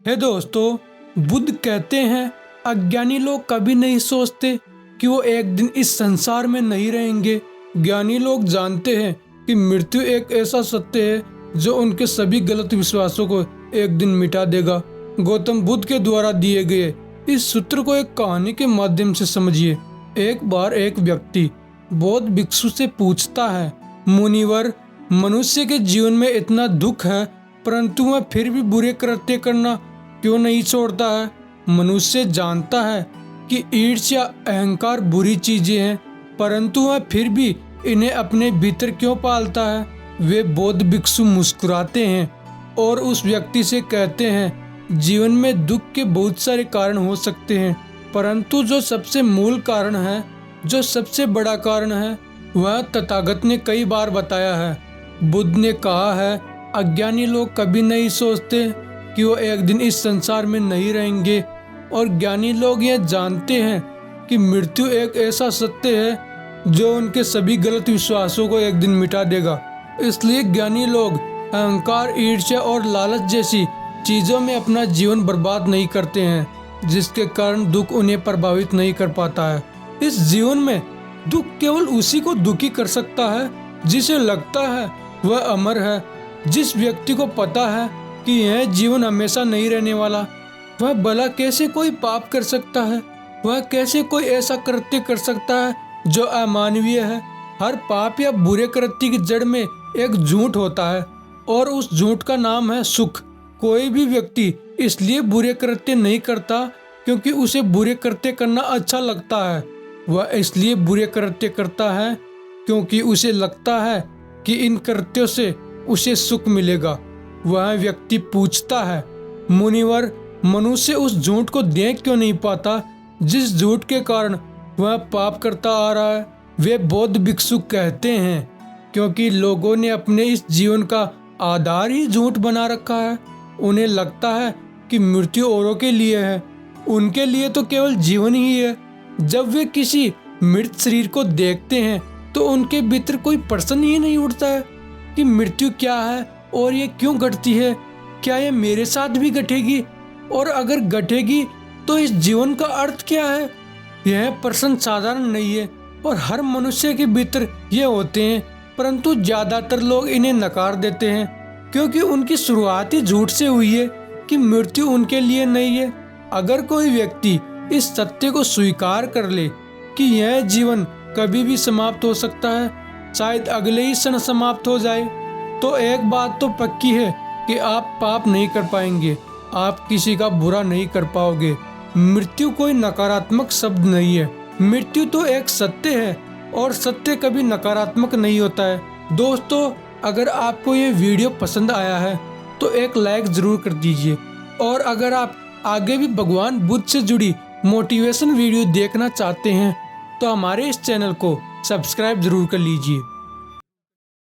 हे दोस्तों, बुद्ध कहते हैं अज्ञानी लोग कभी नहीं सोचते कि वो एक दिन इस संसार में नहीं रहेंगे। ज्ञानी लोग जानते हैं कि मृत्यु एक ऐसा सत्य है जो उनके सभी गलत विश्वासों को एक दिन मिटा देगा। गौतम बुद्ध के द्वारा दिए गए इस सूत्र को एक कहानी के माध्यम से समझिए। एक बार एक व्यक्ति बौद्ध भिक्षु से पूछता है, मुनिवर, मनुष्य के जीवन में इतना दुख है परंतु वह फिर भी बुरे कृत्य करना क्यों नहीं छोड़ता है? मनुष्य जानता है कि ईर्ष्या अहंकार बुरी चीजें हैं परंतु वह फिर भी इन्हें अपने भीतर क्यों पालता है? वे बौद्ध भिक्षु मुस्कुराते हैं और उस व्यक्ति से कहते हैं, जीवन में दुख के बहुत सारे कारण हो सकते हैं परंतु जो सबसे मूल कारण है, जो सबसे बड़ा कारण है, वह तथागत ने कई बार बताया है। बुद्ध ने कहा है, अज्ञानी लोग कभी नहीं सोचते कि वो एक दिन इस संसार में नहीं रहेंगे और ज्ञानी लोग यह जानते हैं कि मृत्यु एक ऐसा सत्य है जो उनके सभी गलत विश्वासों को एक दिन मिटा देगा। इसलिए ज्ञानी लोग अहंकार, ईर्ष्या और लालच जैसी चीजों में अपना जीवन बर्बाद नहीं करते हैं, जिसके कारण दुख उन्हें प्रभावित नहीं कर पाता है। इस जीवन में दुख केवल उसी को दुखी कर सकता है जिसे लगता है वह अमर है। जिस व्यक्ति को पता है कि यह जीवन हमेशा नहीं रहने वाला, वह भला कैसे कोई पाप कर सकता है? वह कैसे कोई ऐसा कृत्य कर सकता है जो अमानवीय है? हर पाप या बुरे कृत्य की जड़ में एक झूठ होता है और उस झूठ का नाम है सुख। कोई भी व्यक्ति इसलिए बुरे कृत्य नहीं करता क्योंकि उसे बुरे कृत्य करना अच्छा लगता है। वह इसलिए बुरे कृत्य करता है क्योंकि उसे लगता है कि इन कृत्यों से उसे सुख मिलेगा। वह व्यक्ति पूछता है, मुनिवर, मनुष्य उस झूठ को देख क्यों नहीं पाता जिस झूठ के कारण वह पाप करता आ रहा है? वे बौद्ध भिक्षु कहते हैं, क्योंकि लोगों ने अपने इस जीवन का आधार ही झूठ बना रखा है। उन्हें लगता है कि मृत्यु औरों के लिए है, उनके लिए तो केवल जीवन ही है। जब वे किसी मृत शरीर को देखते हैं तो उनके भीतर कोई प्रश्न ही नहीं उठता है कि मृत्यु क्या है और ये क्यों घटती है? क्या ये मेरे साथ भी घटेगी? और अगर घटेगी तो इस जीवन का अर्थ क्या है? यह प्रश्न साधारण नहीं है और हर मनुष्य के भीतर ये होते हैं, परंतु ज्यादातर लोग इन्हें नकार देते हैं क्योंकि उनकी शुरुआत ही झूठ से हुई है कि मृत्यु उनके लिए नहीं है। अगर कोई व्यक्ति इस सत्य को स्वीकार कर ले कि यह जीवन कभी भी समाप्त हो सकता है, शायद अगले ही क्षण समाप्त हो जाए, तो एक बात तो पक्की है कि आप पाप नहीं कर पाएंगे, आप किसी का बुरा नहीं कर पाओगे। मृत्यु कोई नकारात्मक शब्द नहीं है, मृत्यु तो एक सत्य है और सत्य कभी नकारात्मक नहीं होता है। दोस्तों, अगर आपको ये वीडियो पसंद आया है तो एक लाइक जरूर कर दीजिए और अगर आप आगे भी भगवान बुद्ध से जुड़ी मोटिवेशन वीडियो देखना चाहते हैं तो हमारे इस चैनल को सब्सक्राइब जरूर कर लीजिए।